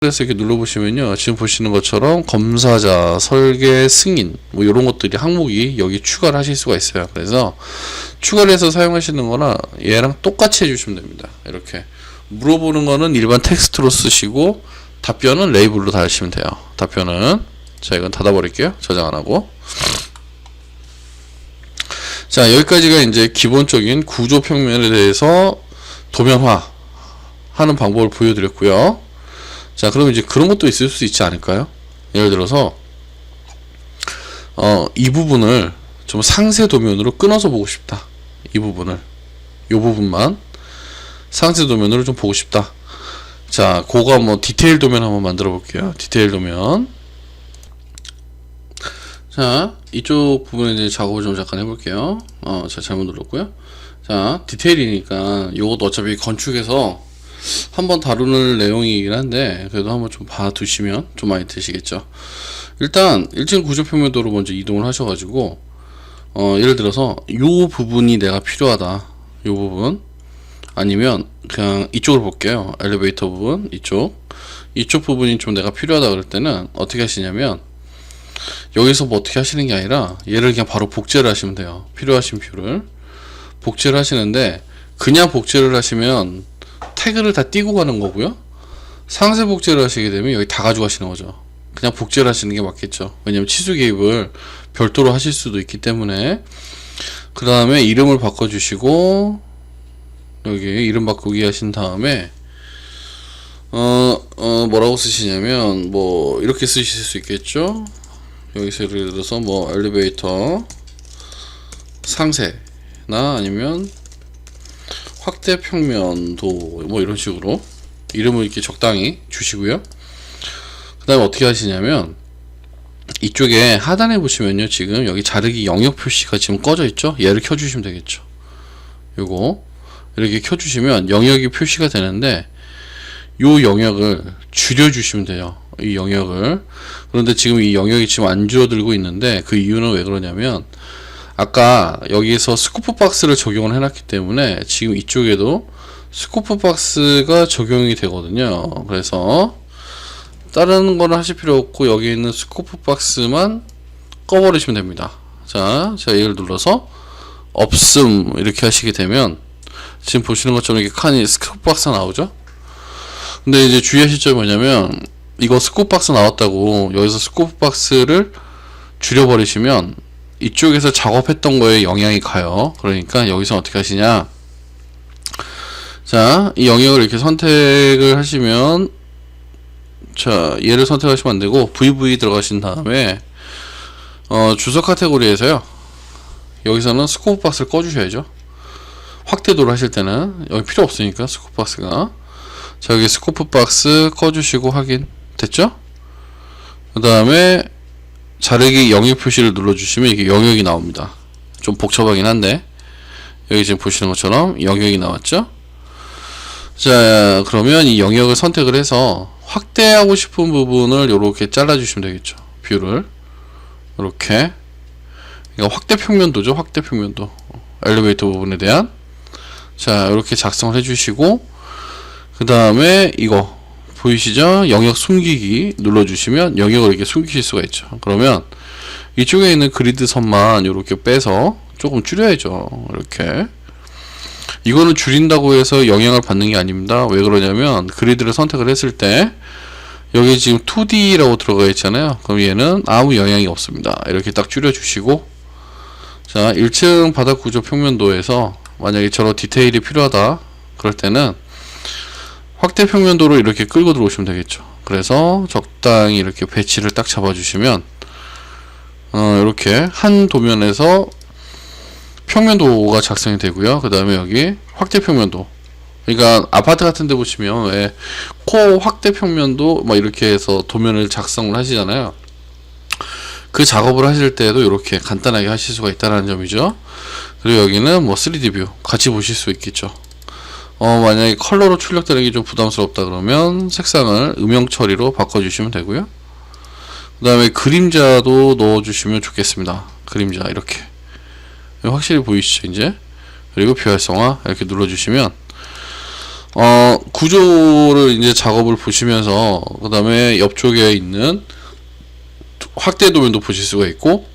그래서 이렇게 눌러보시면요, 지금 보시는 것처럼 검사자, 설계, 승인 뭐 이런 것들이 항목이 여기 추가를 하실 수가 있어요. 그래서 추가를 해서 사용하시는 거나 얘랑 똑같이 해주시면 됩니다. 이렇게 물어보는 거는 일반 텍스트로 쓰시고 답변은 레이블로 달으시면 돼요. 답변은 자, 이건 닫아버릴게요. 저장 안 하고. 자, 여기까지가 이제 기본적인 구조 평면에 대해서 도면화 하는 방법을 보여드렸고요. 자, 그럼 이제 그런 것도 있을 수 있지 않을까요? 예를 들어서 이 부분을 좀 상세 도면으로 끊어서 보고 싶다. 이 부분을, 이 부분만 상세 도면으로 좀 보고 싶다. 자, 그거 뭐 디테일 도면 한번 만들어 볼게요. 디테일 도면. 자, 이쪽 부분에 이제 작업을 좀 잠깐 해볼게요. 자, 잘못 눌렀고요. 자, 디테일이니까 요것도 어차피 건축에서 한번 다루는 내용이긴 한데 그래도 한번 좀 봐두시면 좀 많이 되시겠죠. 일단 1층 구조평면도로 먼저 이동을 하셔가지고 예를 들어서 요 부분이 내가 필요하다, 요 부분, 아니면 그냥 이쪽으로 볼게요. 엘리베이터 부분, 이쪽 부분이 좀 내가 필요하다 그럴 때는 어떻게 하시냐면 여기서 뭐 어떻게 하시는 게 아니라 얘를 그냥 바로 복제를 하시면 돼요. 필요하신 뷰를 복제를 하시는데, 그냥 복제를 하시면 태그를 다 띄고 가는 거고요. 상세 복제를 하시게 되면 여기 다 가져가시는 거죠. 그냥 복제를 하시는 게 맞겠죠. 왜냐면 치수 개입을 별도로 하실 수도 있기 때문에. 그 다음에 이름을 바꿔주시고 여기 이름 바꾸기 하신 다음에 뭐라고 쓰시냐면 뭐 이렇게 쓰실 수 있겠죠. 여기서 예를 들어서 뭐 엘리베이터 상세나 아니면 확대 평면도 뭐 이런 식으로 이름을 이렇게 적당히 주시고요. 그 다음에 어떻게 하시냐면 이쪽에 하단에 보시면요, 지금 여기 자르기 영역 표시가 지금 꺼져 있죠. 얘를 켜주시면 되겠죠. 요거 이렇게 켜주시면 영역이 표시가 되는데 요 영역을 줄여주시면 돼요. 이 영역을. 그런데 지금 이 영역이 지금 안 줄어들고 있는데 그 이유는 왜 그러냐면 아까 여기서 스코프 박스를 적용을 해놨기 때문에 지금 이쪽에도 스코프 박스가 적용이 되거든요. 그래서 다른 거는 하실 필요 없고 여기 있는 스코프 박스만 꺼버리시면 됩니다. 자, 제가 얘를 눌러서 없음 이렇게 하시게 되면 지금 보시는 것처럼 이렇게 칸이 스코프 박스가 나오죠. 근데 이제 주의하실 점이 뭐냐면 이거 스코프 박스 나왔다고 여기서 스코프 박스를 줄여버리시면 이쪽에서 작업했던 거에 영향이 가요. 그러니까 여기서 어떻게 하시냐, 자, 이 영역을 이렇게 선택을 하시면, 자, 얘를 선택하시면 안 되고 VV 들어가신 다음에 주소 카테고리에서요, 여기서는 스코프 박스를 꺼주셔야죠. 확대도를 하실 때는 여기 필요 없으니까 스코프 박스가. 자, 여기 스코프 박스 꺼주시고 확인 됐죠? 그 다음에 자르기 영역 표시를 눌러주시면 이게 영역이 나옵니다. 좀 복잡하긴 한데 여기 지금 보시는 것처럼 영역이 나왔죠? 자, 그러면 이 영역을 선택을 해서 확대하고 싶은 부분을 이렇게 잘라주시면 되겠죠. 뷰를 이렇게. 그러니까 확대 평면도죠. 확대 평면도. 엘리베이터 부분에 대한. 자, 이렇게 작성을 해주시고 그 다음에 이거 보이시죠? 영역 숨기기 눌러주시면 영역을 이렇게 숨기실 수가 있죠. 그러면 이쪽에 있는 그리드 선만 이렇게 빼서 조금 줄여야죠. 이렇게. 이거는 줄인다고 해서 영향을 받는 게 아닙니다. 왜 그러냐면 그리드를 선택을 했을 때 여기 지금 2D라고 들어가 있잖아요. 그럼 얘는 아무 영향이 없습니다. 이렇게 딱 줄여주시고, 자, 1층 바닥 구조 평면도에서 만약에 저런 디테일이 필요하다 그럴 때는 확대 평면도로 이렇게 끌고 들어오시면 되겠죠. 그래서 적당히 이렇게 배치를 딱 잡아주시면 이렇게 한 도면에서 평면도가 작성이 되고요. 그 다음에 여기 확대 평면도, 그러니까 아파트 같은 데 보시면 왜 코 확대 평면도 막 이렇게 해서 도면을 작성을 하시잖아요. 그 작업을 하실 때도 이렇게 간단하게 하실 수가 있다는 점이죠. 그리고 여기는 뭐 3D 뷰 같이 보실 수 있겠죠. 만약에 컬러로 출력되는 게 좀 부담스럽다 그러면 색상을 음영 처리로 바꿔주시면 되고요. 그 다음에 그림자도 넣어주시면 좋겠습니다. 그림자 이렇게 확실히 보이시죠 이제. 그리고 뷰 활성화 이렇게 눌러주시면 구조를 이제 작업을 보시면서 그 다음에 옆쪽에 있는 확대 도면도 보실 수가 있고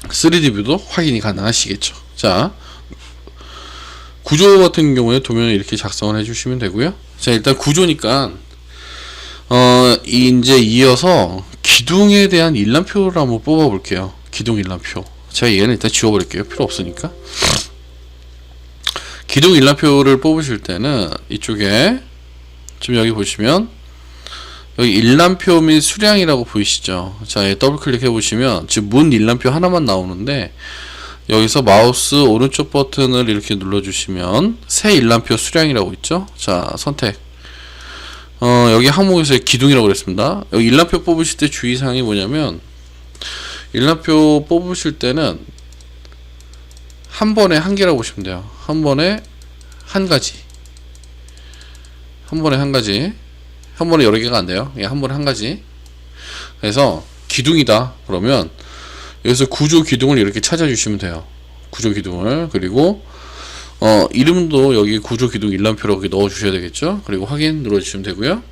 3D 뷰도 확인이 가능하시겠죠. 자, 구조 같은 경우에 도면을 이렇게 작성을 해주시면 되고요. 자, 일단 구조니까 이제 이어서 기둥에 대한 일람표를 한번 뽑아 볼게요. 기둥 일람표. 제가 얘는 일단 지워버릴게요. 필요 없으니까. 기둥 일람표를 뽑으실 때는 이쪽에 지금 여기 보시면 여기 일람표 및 수량이라고 보이시죠? 자, 더블 클릭해 보시면 지금 문 일람표 하나만 나오는데 여기서 마우스 오른쪽 버튼을 이렇게 눌러주시면 새 일람표 수량이라고 있죠? 자, 선택. 여기 항목에서 기둥이라고 그랬습니다. 여기 일람표 뽑으실 때 주의사항이 뭐냐면 일람표 뽑으실 때는 한 번에 한 개라고 보시면 돼요. 한 번에 한 가지. 한 번에 한 가지. 한 번에 여러 개가 안 돼요. 한 번에 한 가지. 그래서 기둥이다. 그러면 여기서 구조 기둥을 이렇게 찾아주시면 돼요. 구조 기둥을. 그리고 이름도 여기 구조 기둥 일람표라고 넣어 주셔야 되겠죠. 그리고 확인 눌러 주시면 되고요.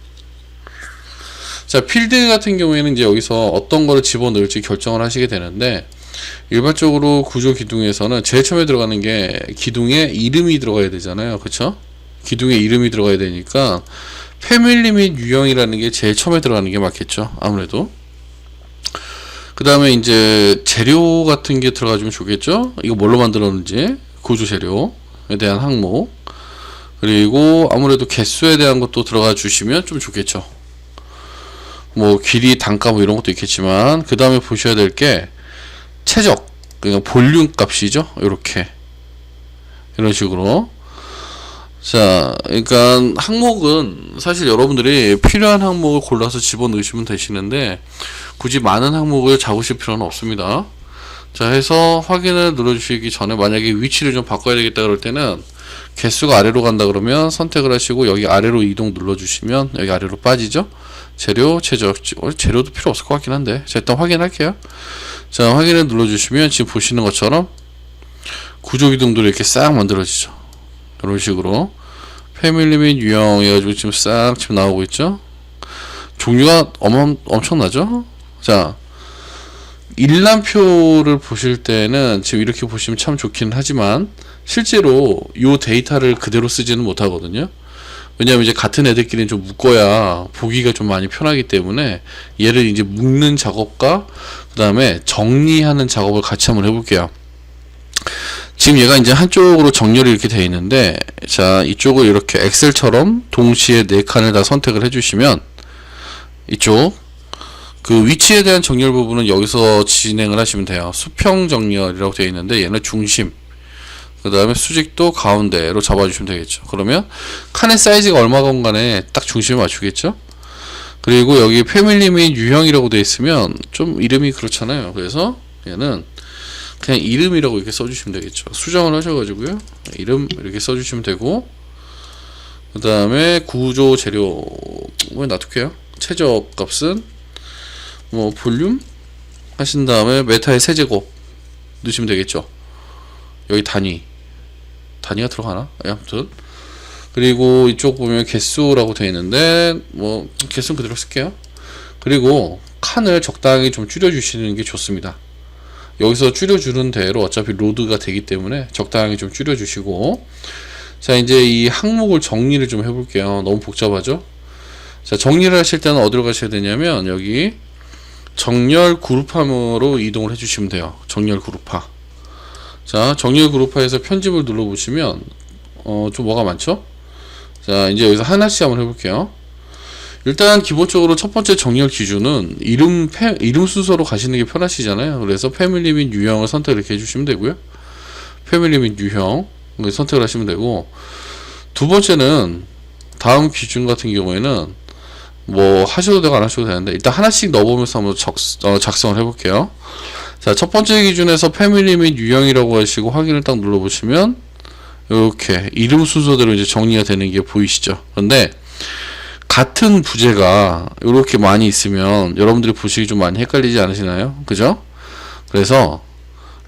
자, 필드 같은 경우에는 이제 여기서 어떤 거를 집어넣을지 결정을 하시게 되는데 일반적으로 구조 기둥에서는 제일 처음에 들어가는 게 기둥에 이름이 들어가야 되잖아요. 그쵸? 기둥에 이름이 들어가야 되니까 패밀리 및 유형이라는 게 제일 처음에 들어가는 게 맞겠죠. 아무래도. 그 다음에 이제 재료 같은 게 들어가주면 좋겠죠. 이거 뭘로 만들었는지 구조 재료에 대한 항목, 그리고 아무래도 개수에 대한 것도 들어가 주시면 좀 좋겠죠. 뭐 길이, 단가 뭐 이런 것도 있겠지만 그 다음에 보셔야 될 게 최적, 그러니까 볼륨 값이죠. 이렇게 이런 식으로. 자, 그러니까 항목은 사실 여러분들이 필요한 항목을 골라서 집어넣으시면 되시는데 굳이 많은 항목을 잡으실 필요는 없습니다. 자, 해서 확인을 눌러주시기 전에 만약에 위치를 좀 바꿔야 되겠다 그럴 때는 개수가 아래로 간다 그러면 선택을 하시고 여기 아래로 이동 눌러주시면 여기 아래로 빠지죠. 재료, 최적, 재료도 필요 없을 것 같긴 한데 자, 일단 확인할게요. 자, 확인을 눌러주시면 지금 보시는 것처럼 구조 기둥도 이렇게 싹 만들어지죠. 이런 식으로 패밀리 및 유형 해가지고 지금 싹 지금 나오고 있죠. 종류가 엄청나죠. 자, 일람표를 보실 때는 지금 이렇게 보시면 참 좋긴 하지만 실제로 이 데이터를 그대로 쓰지는 못하거든요. 왜냐하면 이제 같은 애들끼리는 좀 묶어야 보기가 좀 많이 편하기 때문에 얘를 이제 묶는 작업과 그 다음에 정리하는 작업을 같이 한번 해볼게요. 지금 얘가 이제 한쪽으로 정렬이 이렇게 되어 있는데 자, 이쪽을 이렇게 엑셀처럼 동시에 4칸을 다 선택을 해주시면 이쪽 그 위치에 대한 정렬 부분은 여기서 진행을 하시면 돼요. 수평 정렬이라고 되어 있는데 얘는 중심, 그 다음에 수직도 가운데로 잡아주시면 되겠죠. 그러면 칸의 사이즈가 얼마건 간에 딱 중심을 맞추겠죠. 그리고 여기 패밀리 및 유형이라고 되어 있으면 좀 이름이 그렇잖아요. 그래서 얘는 그냥 이름이라고 이렇게 써주시면 되겠죠. 수정을 하셔가지고요. 이름 이렇게 써주시면 되고, 그 다음에 구조 재료 놔둘게요. 최저 값은 뭐 볼륨 하신 다음에 메타의 세제곱 넣으시면 되겠죠. 여기 단위가 들어가나? 아무튼 그리고 이쪽 보면 개수라고 되어 있는데 뭐 개수는 그대로 쓸게요. 그리고 칸을 적당히 좀 줄여 주시는 게 좋습니다. 여기서 줄여주는 대로 어차피 로드가 되기 때문에 적당히 좀 줄여주시고, 자, 이제 이 항목을 정리를 좀 해볼게요. 너무 복잡하죠? 자, 정리를 하실 때는 어디로 가셔야 되냐면 여기 정렬 그룹화로 이동을 해주시면 돼요. 정렬 그룹화. 자, 정렬 그룹화에서 편집을 눌러보시면 좀 뭐가 많죠? 자, 이제 여기서 하나씩 한번 해볼게요. 일단 기본적으로 첫 번째 정렬 기준은 이름 순서로 가시는 게 편하시잖아요. 그래서 패밀리 및 유형을 선택을 이렇게 해주시면 되고요. 패밀리 및 유형 선택을 하시면 되고, 두 번째는 다음 기준 같은 경우에는 뭐 하셔도 되고 안 하셔도 되는데 일단 하나씩 넣어보면서 한번 작성을 해볼게요. 자, 첫 번째 기준에서 패밀리 및 유형이라고 하시고 확인을 딱 눌러보시면 이렇게 이름 순서대로 이제 정리가 되는 게 보이시죠. 그런데 같은 부재가 이렇게 많이 있으면 여러분들이 보시기 좀 많이 헷갈리지 않으시나요? 그죠? 그래서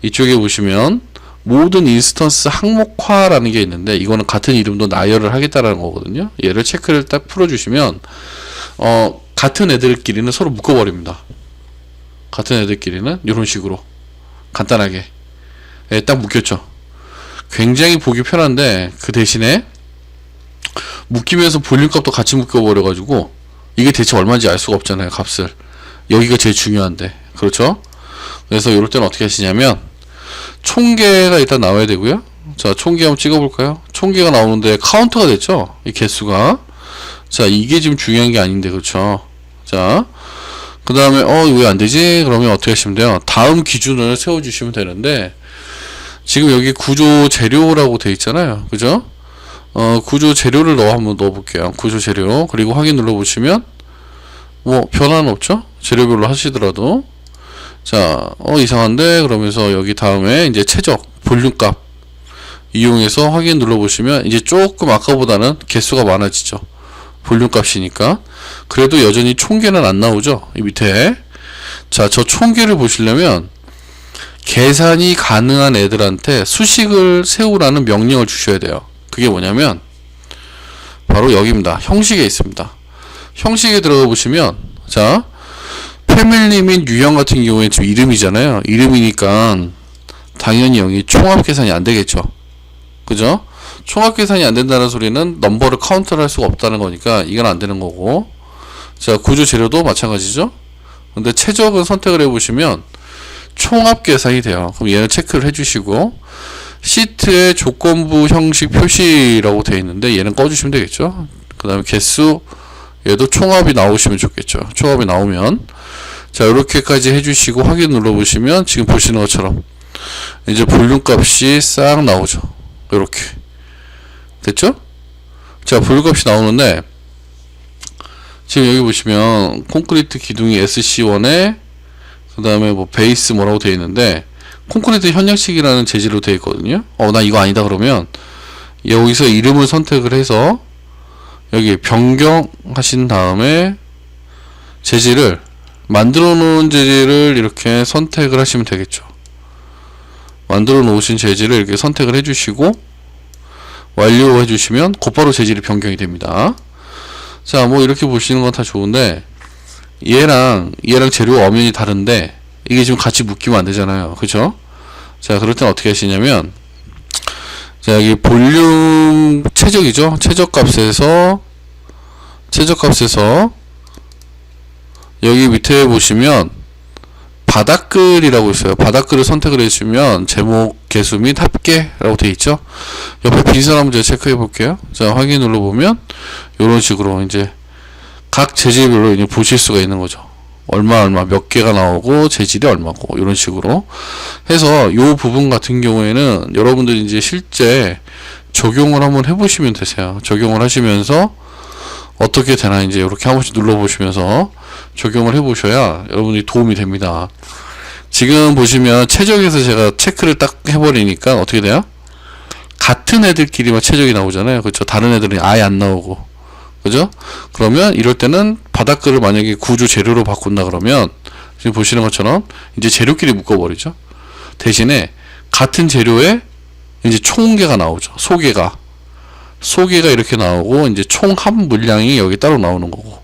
이쪽에 보시면 모든 인스턴스 항목화라는 게 있는데, 이거는 같은 이름도 나열을 하겠다라는 거거든요. 얘를 체크를 딱 풀어주시면 같은 애들끼리는 서로 묶어버립니다. 같은 애들끼리는 이런 식으로 간단하게 딱 묶였죠. 굉장히 보기 편한데, 그 대신에 묶이면서 볼륨 값도 같이 묶여버려가지고 이게 대체 얼마인지 알 수가 없잖아요, 값을. 여기가 제일 중요한데. 그렇죠? 그래서 이럴 때는 어떻게 하시냐면, 총계가 일단 나와야 되고요. 자, 총계 한번 찍어볼까요? 총계가 나오는데 카운터가 됐죠? 이 개수가. 자, 이게 지금 중요한 게 아닌데, 그렇죠? 자, 그 다음에 왜 안 되지? 그러면 어떻게 하시면 돼요? 다음 기준을 세워주시면 되는데, 지금 여기 구조 재료라고 돼 있잖아요, 그죠? 구조 재료를 한번 넣어볼게요. 구조 재료. 그리고 확인 눌러보시면, 뭐, 변화는 없죠? 재료별로 하시더라도. 자, 이상한데? 그러면서 여기 다음에 이제 최적, 볼륨값 이용해서 확인 눌러보시면, 이제 조금 아까보다는 개수가 많아지죠. 볼륨값이니까. 그래도 여전히 총계는 안 나오죠? 이 밑에. 자, 저 총계를 보시려면, 계산이 가능한 애들한테 수식을 세우라는 명령을 주셔야 돼요. 그게 뭐냐면 바로 여기입니다. 형식에 있습니다. 형식에 들어가 보시면, 자, 패밀리 및 유형 같은 경우에 지금 이름이잖아요. 이름이니까 당연히 여기 총합 계산이 안 되겠죠. 그죠? 총합 계산이 안 된다는 소리는 넘버를 카운트를 할 수가 없다는 거니까 이건 안 되는 거고. 자, 구조 재료도 마찬가지죠. 근데 최적은 선택을 해 보시면 총합 계산이 돼요. 그럼 얘는 체크를 해주시고, 시트의 조건부 형식 표시라고 되어 있는데 얘는 꺼주시면 되겠죠. 그 다음에 개수, 얘도 총합이 나오시면 좋겠죠. 총합이 나오면, 자, 이렇게까지 해주시고 확인 눌러보시면 지금 보시는 것처럼 이제 볼륨 값이 싹 나오죠. 이렇게 됐죠? 자, 볼륨 값이 나오는데, 지금 여기 보시면 콘크리트 기둥이 SC1에 그 다음에 뭐 베이스 뭐라고 되어 있는데, 콘크리트 현양식이라는 재질로 되어 있거든요. 나 이거 아니다 그러면 여기서 이름을 선택을 해서 여기 변경하신 다음에 재질을, 만들어 놓은 재질을 이렇게 선택을 하시면 되겠죠. 만들어 놓으신 재질을 이렇게 선택을 해주시고 완료해 주시면 곧바로 재질이 변경이 됩니다. 자, 뭐 이렇게 보시는 건 다 좋은데, 얘랑 재료 엄연히 다른데 이게 지금 같이 묶이면 안 되잖아요, 그죠? 자, 그럴 땐 어떻게 하시냐면, 자, 여기 볼륨 최적이죠? 최적값에서 여기 밑에 보시면 바닥글이라고 있어요. 바닥글을 선택을 해주시면 제목, 개수 및 합계라고 되어 있죠. 옆에 빈선 한번 제가 체크해 볼게요. 자, 확인 눌러보면 이런 식으로 이제 각 재질별로 이제 보실 수가 있는 거죠. 얼마 몇 개가 나오고 재질이 얼마고, 이런 식으로 해서 요 부분 같은 경우에는 여러분들이 이제 실제 적용을 한번 해보시면 되세요. 적용을 하시면서 어떻게 되나 이제 이렇게 한 번씩 눌러보시면서 적용을 해보셔야 여러분이 도움이 됩니다. 지금 보시면 최적에서 제가 체크를 딱 해버리니까 어떻게 돼요? 같은 애들끼리만 최적이 나오잖아요. 그렇죠? 다른 애들은 아예 안 나오고, 그죠? 그러면 이럴 때는 바닥글을 만약에 구조 재료로 바꾼다 그러면 지금 보시는 것처럼 이제 재료끼리 묶어버리죠. 대신에 같은 재료에 이제 총계가 나오죠. 소계가 이렇게 나오고, 이제 총합 물량이 여기 따로 나오는 거고.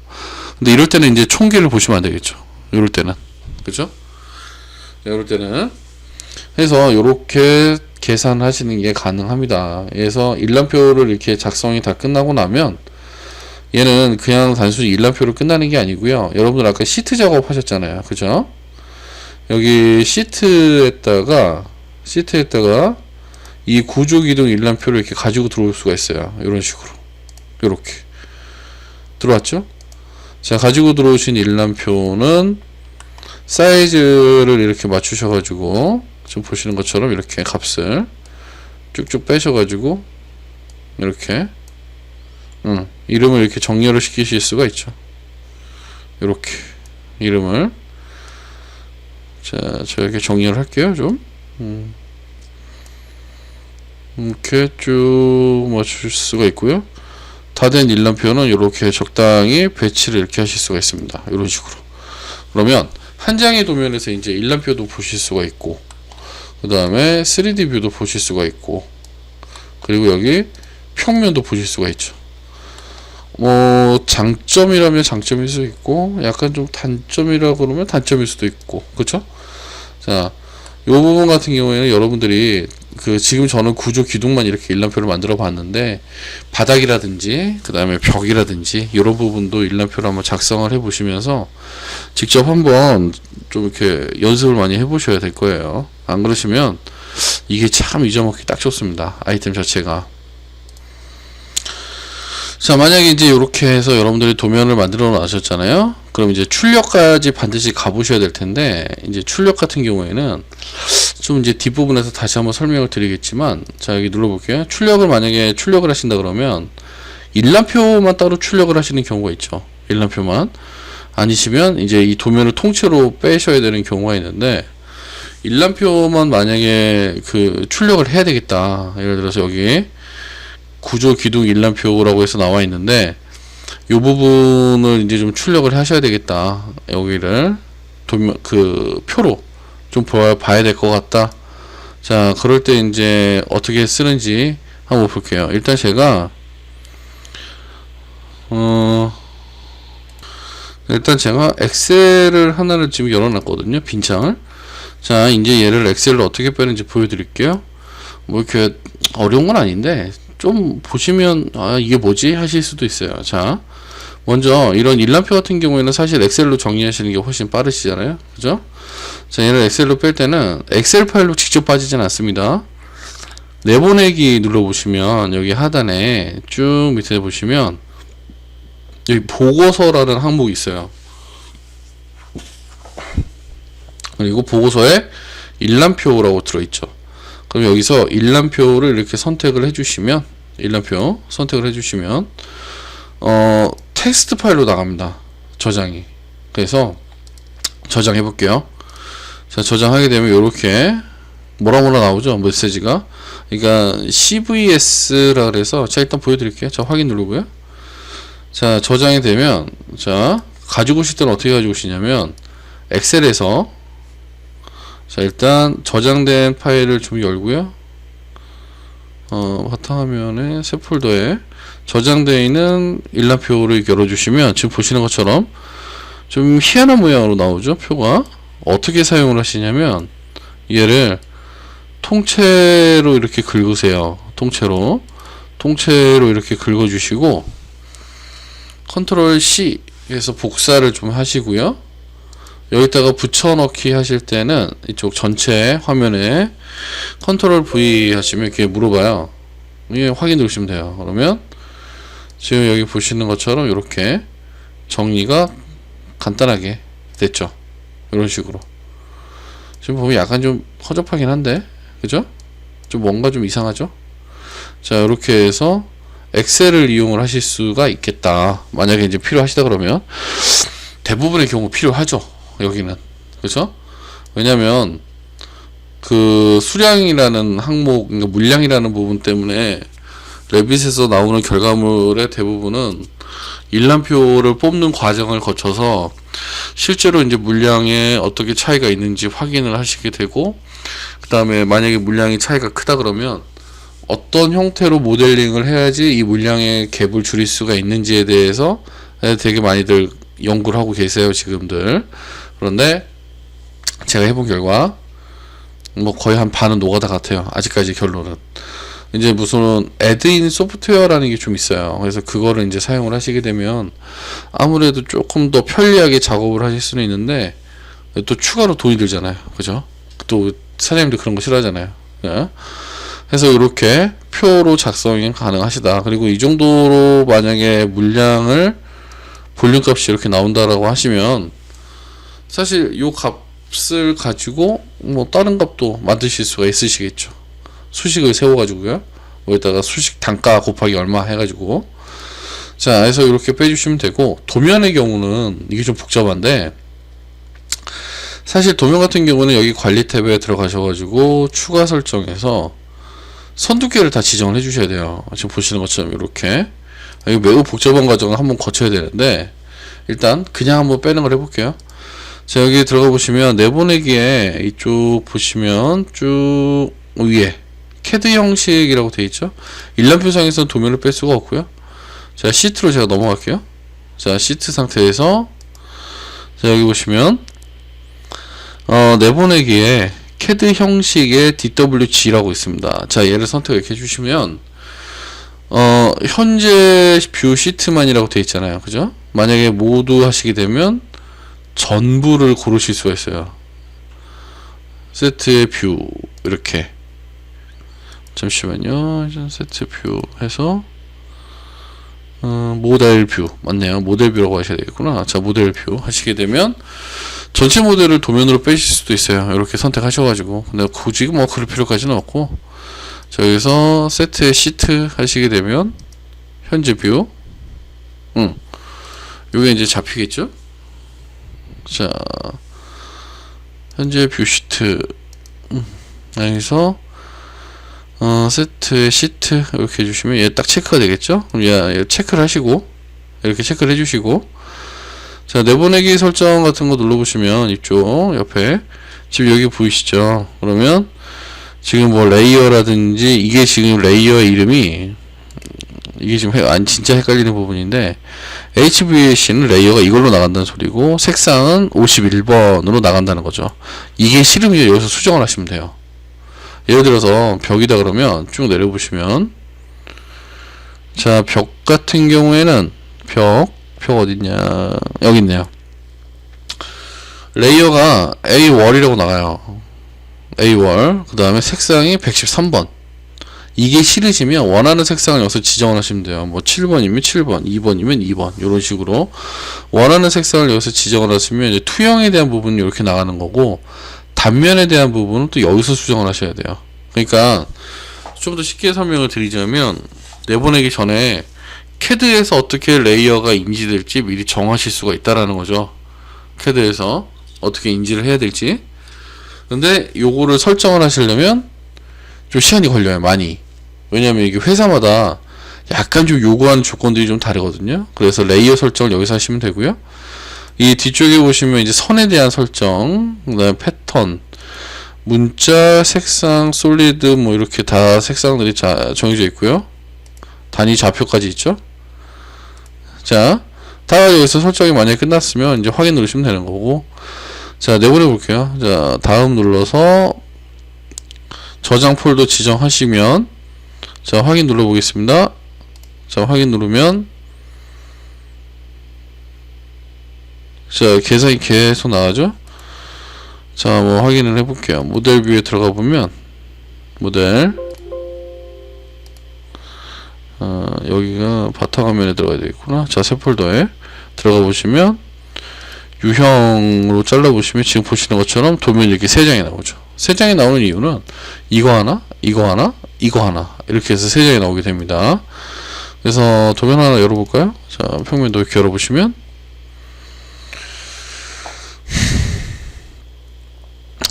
근데 이럴 때는 이제 총계를 보시면 안 되겠죠. 이럴 때는, 그죠? 이럴 때는 해서 요렇게 계산하시는 게 가능합니다. 그래서 일람표를 이렇게 작성이 다 끝나고 나면 얘는 그냥 단순히 일람표로 끝나는 게 아니고요. 여러분들 아까 시트 작업 하셨잖아요, 그죠? 여기 시트에다가 이 구조기둥 일람표를 이렇게 가지고 들어올 수가 있어요. 이런 식으로, 이렇게 들어왔죠? 자, 가지고 들어오신 일람표는 사이즈를 이렇게 맞추셔가지고 지금 보시는 것처럼 이렇게 값을 쭉쭉 빼셔가지고 이렇게 이름을 이렇게 정렬을 시키실 수가 있죠. 이렇게 이름을, 자, 저렇게 정렬을 할게요. 좀 이렇게 쭉 맞출 수가 있고요. 다 된 일람표는 이렇게 적당히 배치를 이렇게 하실 수가 있습니다. 이런 식으로. 그러면 한 장의 도면에서 이제 일람표도 보실 수가 있고, 그 다음에 3D 뷰도 보실 수가 있고, 그리고 여기 평면도 보실 수가 있죠. 뭐 장점이라면 장점일 수 있고, 약간 좀 단점이라고 그러면 단점일 수도 있고, 그쵸? 자, 요 부분 같은 경우에는 여러분들이 지금 저는 구조 기둥만 이렇게 일람표를 만들어 봤는데, 바닥이라든지 그 다음에 벽이라든지 이런 부분도 일람표를 한번 작성을 해 보시면서 직접 한번 좀 이렇게 연습을 많이 해 보셔야 될 거예요. 안 그러시면 이게 참 잊어먹기 딱 좋습니다, 아이템 자체가. 자, 만약에 이제 이렇게 해서 여러분들이 도면을 만들어 놔셨잖아요. 그럼 이제 출력까지 반드시 가보셔야 될 텐데, 이제 출력 같은 경우에는 좀 이제 뒷부분에서 다시 한번 설명을 드리겠지만, 자, 여기 눌러볼게요. 출력을 만약에 출력을 하신다 그러면 일람표만 따로 출력을 하시는 경우가 있죠. 일람표만. 아니시면 이제 이 도면을 통째로 빼셔야 되는 경우가 있는데, 일람표만 만약에 출력을 해야 되겠다. 예를 들어서 여기 구조 기둥 일람표라고 해서 나와 있는데, 이 부분을 이제 좀 출력을 하셔야 되겠다. 여기를 표로 좀 봐야 될 것 같다. 자, 그럴 때 이제 어떻게 쓰는지 한번 볼게요. 일단 제가 엑셀을 하나를 지금 열어놨거든요, 빈 창을. 자, 이제 얘를 엑셀로 어떻게 빼는지 보여드릴게요. 뭐 이렇게 어려운 건 아닌데 좀 보시면 이게 뭐지 하실 수도 있어요. 자, 먼저 이런 일람표 같은 경우에는 사실 엑셀로 정리하시는 게 훨씬 빠르시잖아요, 그죠? 자, 얘를 엑셀로 뺄 때는 엑셀 파일로 직접 빠지진 않습니다. 내보내기 눌러보시면 여기 하단에 쭉 밑에 보시면 여기 보고서라는 항목이 있어요. 그리고 보고서에 일람표라고 들어있죠. 그럼 여기서 일람표를 이렇게 선택을 해주시면, 일람표 선택을 해주시면 텍스트 파일로 나갑니다, 저장이. 그래서 저장해 볼게요. 자, 저장하게 되면 이렇게 뭐라 나오죠, 메시지가. 그러니까 CVS라 그래서 제가 일단 보여드릴게요. 자, 확인 누르고요. 자, 저장이 되면, 자, 가지고 오실 때는 어떻게 가지고 오시냐면 엑셀에서, 자, 일단 저장된 파일을 좀 열고요. 바탕화면에 새 폴더에 저장되어 있는 일람표를 열어주시면 지금 보시는 것처럼 좀 희한한 모양으로 나오죠, 표가. 어떻게 사용을 하시냐면 얘를 통째로 이렇게 긁으세요. 통째로 이렇게 긁어주시고 컨트롤 C 해서 복사를 좀 하시고요. 여기다가 붙여넣기 하실 때는 이쪽 전체 화면에 컨트롤 V 하시면 이렇게 물어봐요. 이게 확인 누르시면 돼요. 그러면 지금 여기 보시는 것처럼 이렇게 정리가 간단하게 됐죠. 이런 식으로. 지금 보면 약간 좀 허접하긴 한데, 그죠? 좀 뭔가 좀 이상하죠? 자, 이렇게 해서 엑셀을 이용을 하실 수가 있겠다. 만약에 이제 필요하시다 그러면 대부분의 경우 필요하죠, 여기는. 그죠? 왜냐면 수량이라는 항목, 그러니까 물량이라는 부분 때문에 레빗에서 나오는 결과물의 대부분은 일람표를 뽑는 과정을 거쳐서 실제로 이제 물량에 어떻게 차이가 있는지 확인을 하시게 되고, 그 다음에 만약에 물량이 차이가 크다 그러면 어떤 형태로 모델링을 해야지 이 물량의 갭을 줄일 수가 있는지에 대해서 되게 많이들 연구를 하고 계세요, 지금들. 그런데 제가 해본 결과 뭐 거의 한 반은 노가다 같아요, 아직까지 결론은. 이제 무슨 애드인 소프트웨어라는 게 좀 있어요. 그래서 그거를 이제 사용을 하시게 되면 아무래도 조금 더 편리하게 작업을 하실 수는 있는데 또 추가로 돈이 들잖아요, 그죠? 또 사장님도 그런 거 싫어하잖아요. 네? 그래서 이렇게 표로 작성이 가능하시다. 그리고 이 정도로 만약에 물량을 볼륨 값이 이렇게 나온다라고 하시면 사실 요 값을 가지고 뭐 다른 값도 만드실 수가 있으시겠죠. 수식을 세워가지고요. 여기다가 수식 단가 곱하기 얼마 해가지고. 자, 그래서 이렇게 빼주시면 되고, 도면의 경우는 이게 좀 복잡한데, 사실 도면 같은 경우는 여기 관리 탭에 들어가셔가지고 추가 설정에서 선두께를 다 지정을 해주셔야 돼요. 지금 보시는 것처럼 이렇게. 이거 매우 복잡한 과정을 한번 거쳐야 되는데, 일단 그냥 한번 빼는 걸 해볼게요. 자, 여기 들어가 보시면 내보내기에 이쪽 보시면 쭉 위에 CAD 형식이라고 되어 있죠. 일람표상에서는 도면을 뺄 수가 없고요. 자, 시트로 제가 넘어갈게요. 자, 시트 상태에서 자, 여기 보시면 내보내기에 CAD 형식의 DWG라고 있습니다. 자, 얘를 선택 이렇게 해주시면 현재 뷰 시트만이라고 되어 있잖아요. 그죠? 만약에 모두 하시게 되면 전부를 고르실 수가 있어요. 세트의 뷰 이렇게 잠시만요. 세트 뷰 해서 모델 뷰 맞네요. 모델 뷰라고 하셔야 되겠구나. 자, 모델 뷰 하시게 되면 전체 모델을 도면으로 빼실 수도 있어요. 이렇게 선택하셔가지고. 근데 굳이 뭐 그럴 필요까지는 없고, 자, 여기서 세트의 시트 하시게 되면 현재 뷰 요게 이제 잡히겠죠. 자, 현재 뷰 시트 여기서 세트의 시트 이렇게 해주시면 얘 딱 체크가 되겠죠. 그럼 얘 체크를 하시고 이렇게 체크를 해주시고, 자, 내보내기 설정 같은 거 눌러보시면 이쪽 옆에 지금 여기 보이시죠. 그러면 지금 뭐 레이어라든지 이게 지금 레이어의 이름이 이게 지금 진짜 헷갈리는 부분인데, HVAC는 레이어가 이걸로 나간다는 소리고 색상은 51번으로 나간다는 거죠. 이게 싫으면 여기서 수정을 하시면 돼요. 예를 들어서 벽이다 그러면 쭉 내려보시면, 자, 벽 같은 경우에는 벽 어딨냐, 여기 있네요. 레이어가 A월이라고 나가요. A월. 그 다음에 색상이 113번. 이게 싫으시면 원하는 색상을 여기서 지정을 하시면 돼요. 뭐 7번이면 7번, 2번이면 2번, 이런 식으로 원하는 색상을 여기서 지정을 하시면 이제 투영에 대한 부분이 이렇게 나가는 거고, 단면에 대한 부분은 또 여기서 수정을 하셔야 돼요. 그러니까 좀 더 쉽게 설명을 드리자면, 내보내기 전에 CAD에서 어떻게 레이어가 인지될지 미리 정하실 수가 있다라는 거죠. CAD에서 어떻게 인지를 해야 될지. 근데 요거를 설정을 하시려면 좀 시간이 걸려요, 많이. 왜냐면 이게 회사마다 약간 좀 요구하는 조건들이 좀 다르거든요. 그래서 레이어 설정을 여기서 하시면 되고요. 이 뒤쪽에 보시면 이제 선에 대한 설정, 그 다음에 패턴, 문자, 색상, 솔리드 뭐 이렇게 다 색상들이 정해져 있고요. 단위 좌표까지 있죠. 자, 다 여기서 설정이 만약에 끝났으면 이제 확인 누르시면 되는 거고, 자, 내보내 볼게요. 자, 다음 눌러서 저장 폴더 지정하시면, 자, 확인 눌러 보겠습니다. 자, 확인 누르면, 자, 계산이 계속 나가죠. 자, 뭐 확인을 해 볼게요. 모델 뷰에 들어가 보면 모델, 여기가 바탕화면에 들어가야 되겠구나. 자, 새 폴더에 들어가 보시면 유형으로 잘라 보시면 지금 보시는 것처럼 도면이 이렇게 3장이 나오죠. 3장이 나오는 이유는 이거 하나, 이거 하나, 이거 하나 이렇게 해서 3장이 나오게 됩니다. 그래서 도면 하나 열어볼까요? 자, 평면도 이렇게 열어보시면,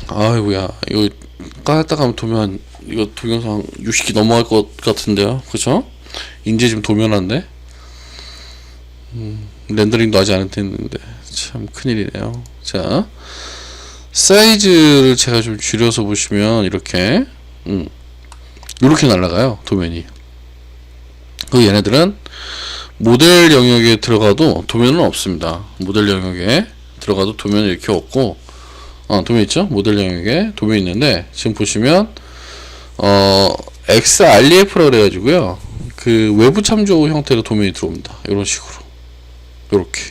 아이고야, 이거 까딱 하면 도면, 이거 동영상 60기 넘어갈 것 같은데요. 그쵸? 이제 지금 도면한데 렌더링도 아직 안 했는데 참 큰일이네요. 자, 사이즈를 제가 좀 줄여서 보시면 이렇게 이렇게 날아가요, 도면이. 그 얘네들은 모델 영역에 들어가도 도면은 없습니다. 모델 영역에 들어가도 도면이 이렇게 없고, 도면 있죠? 모델 영역에 도면 있는데, 지금 보시면 XREF라 그래가지고요, 그 외부 참조 형태로 도면이 들어옵니다. 이런 식으로, 요렇게.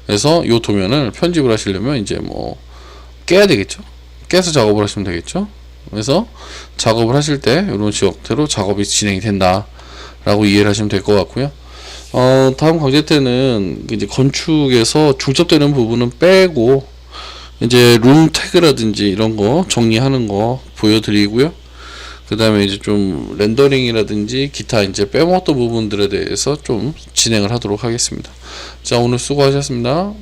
그래서 이 도면을 편집을 하시려면 이제 뭐 깨야 되겠죠. 깨서 작업을 하시면 되겠죠. 그래서 작업을 하실 때 이런 형태로 작업이 진행이 된다 라고 이해를 하시면 될 것 같고요. 다음 강좌 때는 이제 건축에서 중첩되는 부분은 빼고 이제 룸 태그라든지 이런 거 정리하는 거 보여드리고요. 그 다음에 이제 좀 렌더링이라든지 기타 이제 빼먹었던 부분들에 대해서 좀 진행을 하도록 하겠습니다. 자, 오늘 수고하셨습니다.